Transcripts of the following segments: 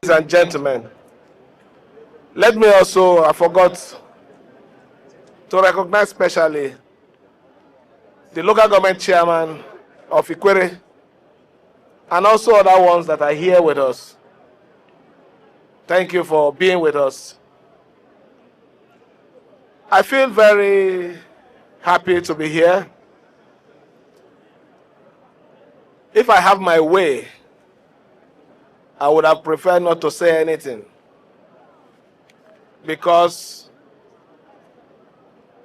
Ladies and gentlemen, let me also, I forgot to recognize specially the local government chairman of Ikwere and also other ones that are here with us. Thank you for being with us. I feel very happy to be here. If I have my way, I would have preferred not to say anything because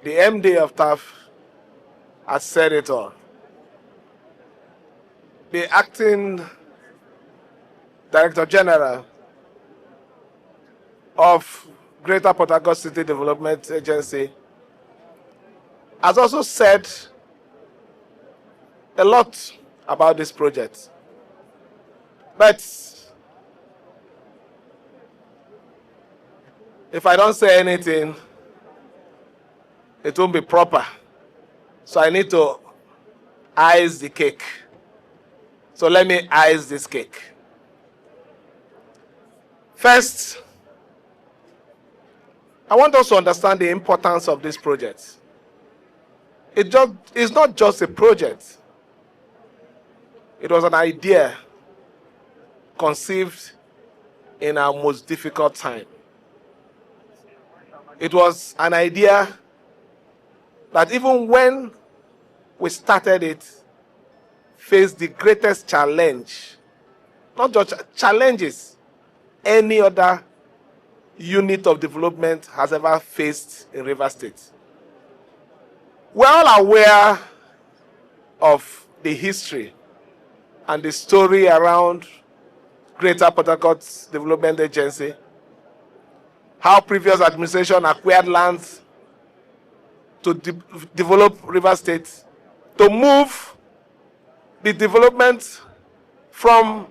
the MD of TAF has said it all. The acting Director General of Greater Port Harcourt City Development Agency has also said a lot about this project. But if I don't say anything, it won't be proper. So I need to ice the cake. So let me ice this cake. First, I want us to understand the importance of this project. It's not just a project. It was an idea conceived in our most difficult time. It was an idea that even when we started it, faced the greatest challenge, not just challenges any other unit of development has ever faced in Rivers State. We're all aware of the history and the story around Greater Port Harcourt Development Agency, how previous administration acquired lands to develop Rivers State, to move the development from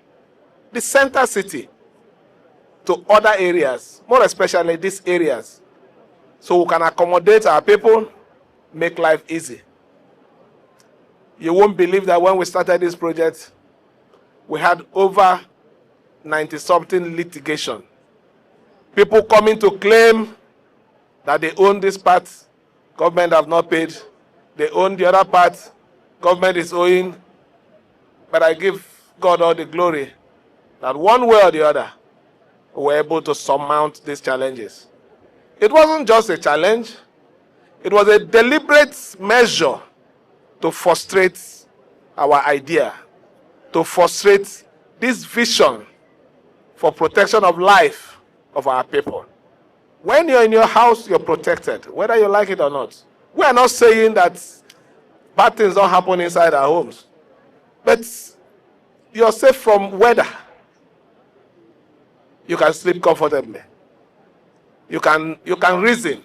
the center city to other areas, more especially these areas, so we can accommodate our people, make life easy. You won't believe that when we started this project, we had over 90-something litigation. People coming to claim that they own this part, government have not paid. They own the other part, government is owing. But I give God all the glory that one way or the other, we were able to surmount these challenges. It wasn't just a challenge, it was a deliberate measure to frustrate our idea, to frustrate this vision for protection of life of our people. When you're in your house, you're protected, whether you like it or not. We are not saying that bad things don't happen inside our homes, but you're safe from weather. You can sleep comfortably. You can reason.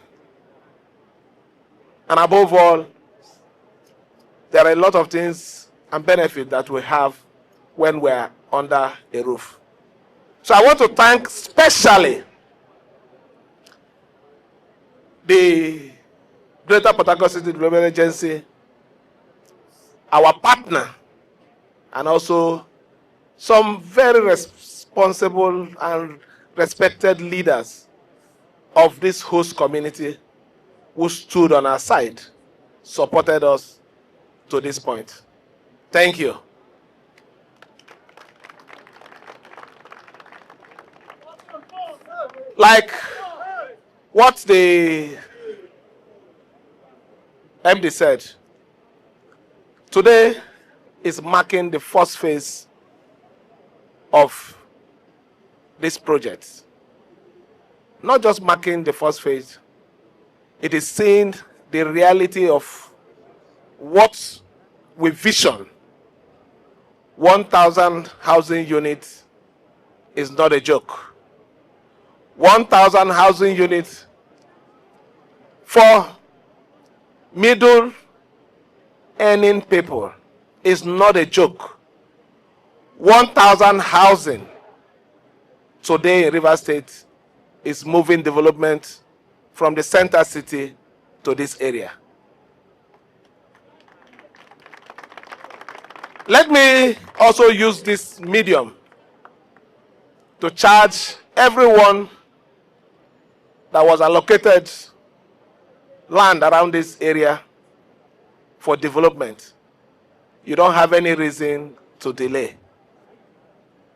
And above all, there are a lot of things and benefits that we have when we're under a roof. So I want to thank especially the Greater Port Harcourt City Development Agency, our partner, and also some very responsible and respected leaders of this host community who stood on our side, supported us to this point. Thank you. Like what the MD said, today is marking the first phase of this project. Not just marking the first phase, it is seeing the reality of what we vision. 1,000 housing units is not a joke. 1,000 housing units for middle earning people is not a joke. 1,000 housing today in Rivers State is moving development from the center city to this area. Let me also use this medium to charge everyone that was allocated land around this area for development. You don't have any reason to delay.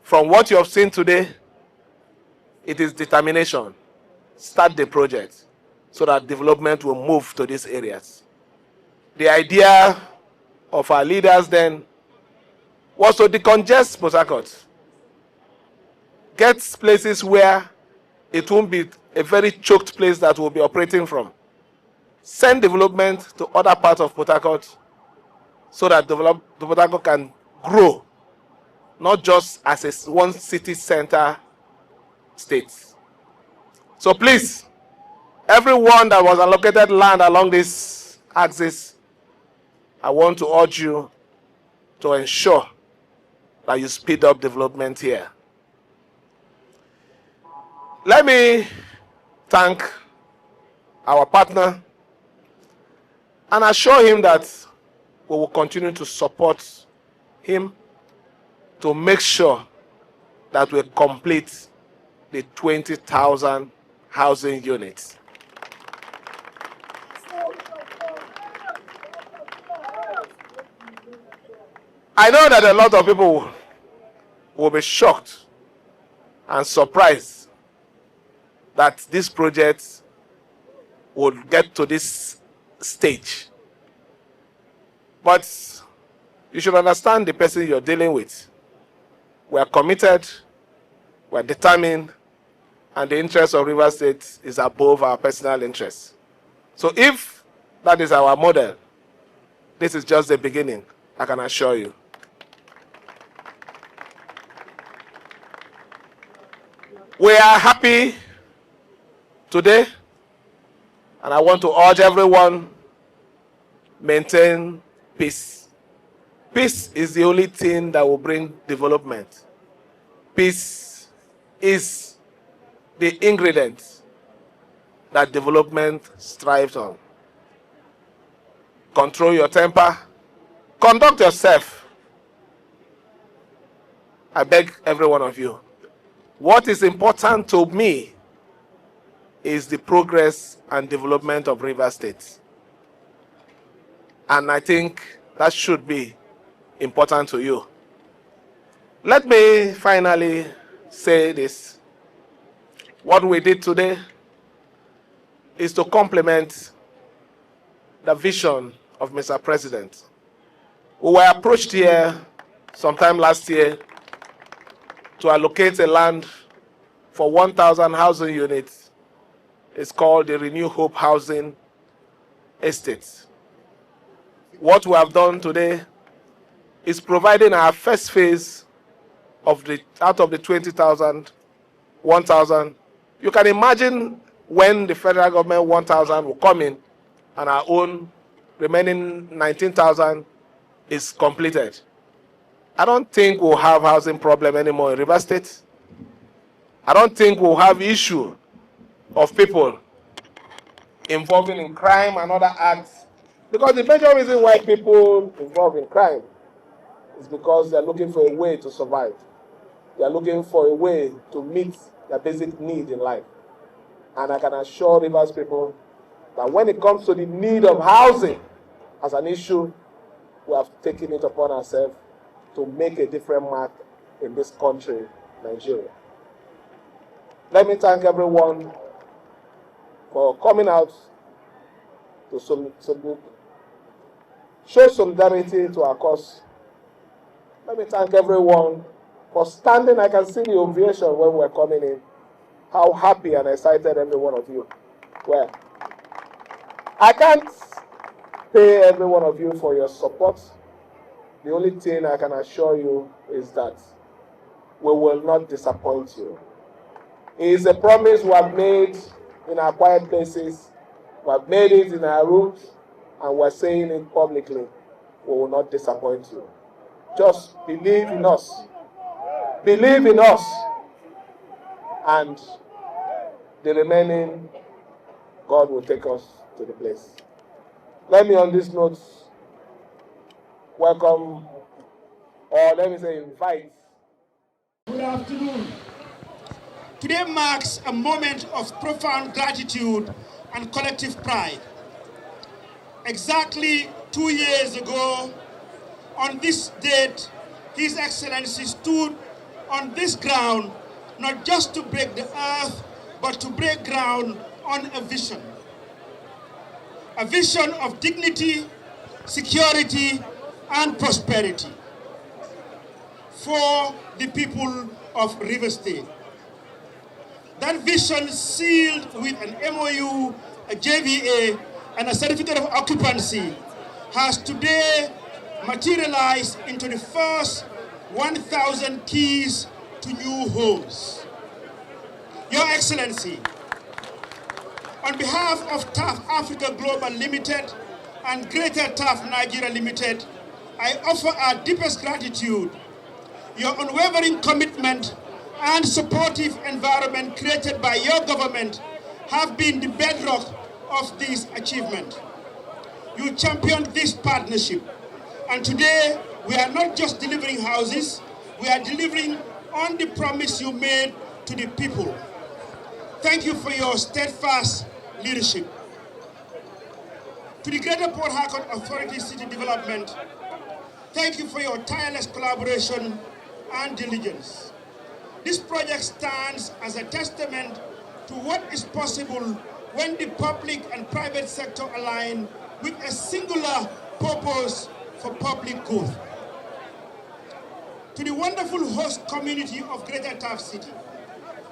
From what you have seen today, it is determination. Start the project so that development will move to these areas. The idea of our leaders then was to decongest Port Harcourt. Get places where it won't be a very choked place that we'll be operating from. Send development to other parts of Port Harcourt so that Port Harcourt can grow, not just as a one city center state. So please, everyone that was allocated land along this axis, I want to urge you to ensure that you speed up development here. Let me thank our partner and assure him that we will continue to support him to make sure that we complete the 20,000 housing units. I know that a lot of people will be shocked and surprised that this project would get to this stage. But you should understand the person you're dealing with. We are committed, we are determined, and the interest of Rivers State is above our personal interests. So if that is our model, this is just the beginning, I can assure you. We are happy today, and I want to urge everyone, maintain peace. Peace is the only thing that will bring development. Peace is the ingredient that development strives on. Control your temper. Conduct yourself. I beg every one of you. What is important to me is the progress and development of Rivers State. And I think that should be important to you. Let me finally say this. What we did today is to complement the vision of Mr. President. We were approached here sometime last year to allocate a land for 1,000 housing units. It's called the Renew Hope Housing Estate. What we have done today is providing our first phase of out of the 20,000, 1,000. You can imagine when the federal government 1,000 will come in and our own remaining 19,000 is completed. I don't think we'll have housing problem anymore in Rivers State. I don't think we'll have issue of people involving in crime and other acts. Because the major reason why people involved in crime is because they're looking for a way to survive. They're looking for a way to meet their basic need in life. And I can assure Rivers people that when it comes to the need of housing as an issue, we have taken it upon ourselves to make a different mark in this country, Nigeria. Let me thank everyone for coming out to show solidarity to our cause. Let me thank everyone for standing. I can see the ovation when we're coming in. How happy and excited every one of you were. I can't pay every one of you for your support. The only thing I can assure you is that we will not disappoint you. It is a promise we have made in our quiet places. We have made it in our rooms, and we're saying it publicly. We will not disappoint you. Just believe in us. believe in us, and the remaining, God will take us to the place. Let me on this note welcome, or let me say invite. Good afternoon. Today marks a moment of profound gratitude and collective pride. Exactly 2 years ago, on this date, His Excellency stood on this ground, not just to break the earth, but to break ground on a vision. A vision of dignity, security, and prosperity for the people of River State. That vision, sealed with an MOU, a JVA, and a certificate of occupancy, has today materialized into the first 1,000 keys to new homes. Your Excellency, on behalf of TAF Africa Global Limited and Greater TAF Nigeria Limited, I offer our deepest gratitude. Your unwavering commitment and supportive environment created by your government have been the bedrock of this achievement. You championed this partnership, and today we are not just delivering houses, we are delivering on the promise you made to the people. Thank you for your steadfast leadership. To the Greater Port Harcourt Authority City Development, thank you for your tireless collaboration and diligence. This project stands as a testament to what is possible when the public and private sector align with a singular purpose for public good. To the wonderful host community of Greater Taft City,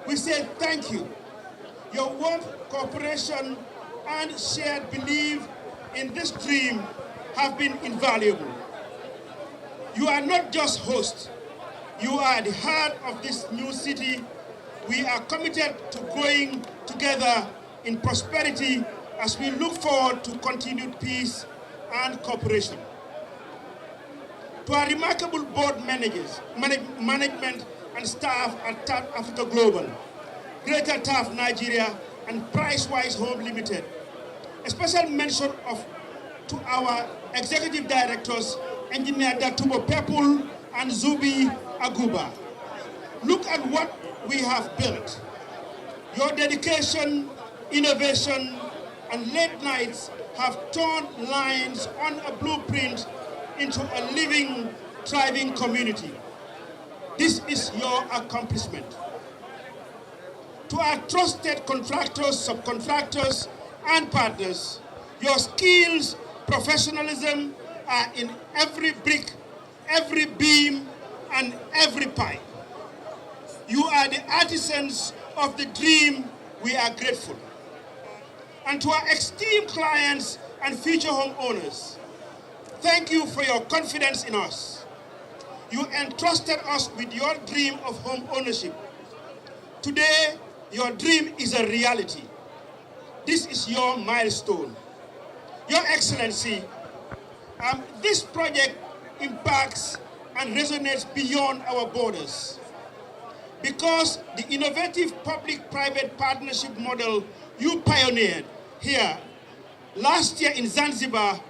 we say thank you. Your work, cooperation, and shared belief in this dream have been invaluable. You are not just hosts. You are the heart of this new city. We are committed to growing together in prosperity as we look forward to continued peace and cooperation. To our remarkable board managers, management and staff at TAF Africa Global, Greater TAF Nigeria, and Pricewise Home Limited, a special mention to our executive directors, Engineer Datubo Pepul and Zubi Aguba. Look at what we have built. Your dedication, innovation, and late nights have turned lines on a blueprint into a living, thriving community. This is your accomplishment. To our trusted contractors, subcontractors, and partners, your skills, professionalism are in every brick, every beam, and every pipe. You are the artisans of the dream. We are grateful. And to our esteemed clients and future homeowners, thank you for your confidence in us. You entrusted us with your dream of home ownership. Today, your dream is a reality. This is your milestone. Your Excellency, this project impacts and resonates beyond our borders, because the innovative public-private partnership model you pioneered here last year in Zanzibar,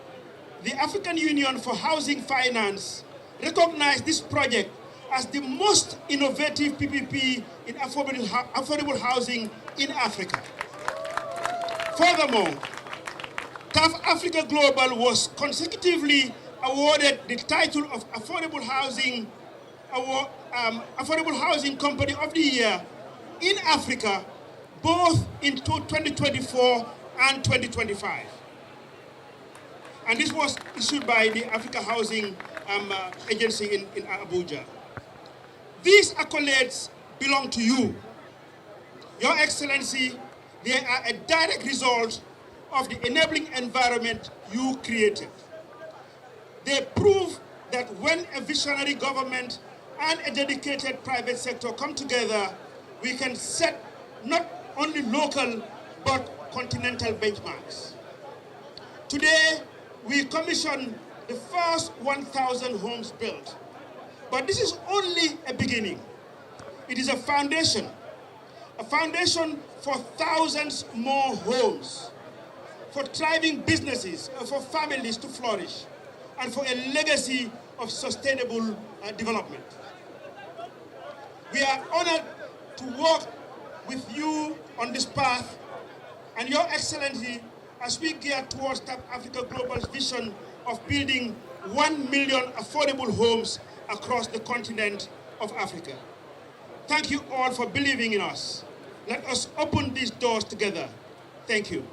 the African Union for Housing Finance recognized this project as the most innovative PPP in affordable housing in Africa. Furthermore, TAF Africa Global was consecutively awarded the title of Affordable Housing Company of the Year in Africa, both in 2024 and 2025. And this was issued by the Africa Housing Agency in Abuja. These accolades belong to you. Your Excellency, they are a direct result of the enabling environment you created. They prove that when a visionary government and a dedicated private sector come together, we can set not only local but continental benchmarks. Today, we commissioned the first 1,000 homes built. But this is only a beginning. It is a foundation for thousands more homes, for thriving businesses, for families to flourish, and for a legacy of sustainable development. We are honored to work with you on this path, and Your Excellency, as we gear towards Tap Africa Global's vision of building 1 million affordable homes across the continent of Africa. Thank you all for believing in us. Let us open these doors together. Thank you.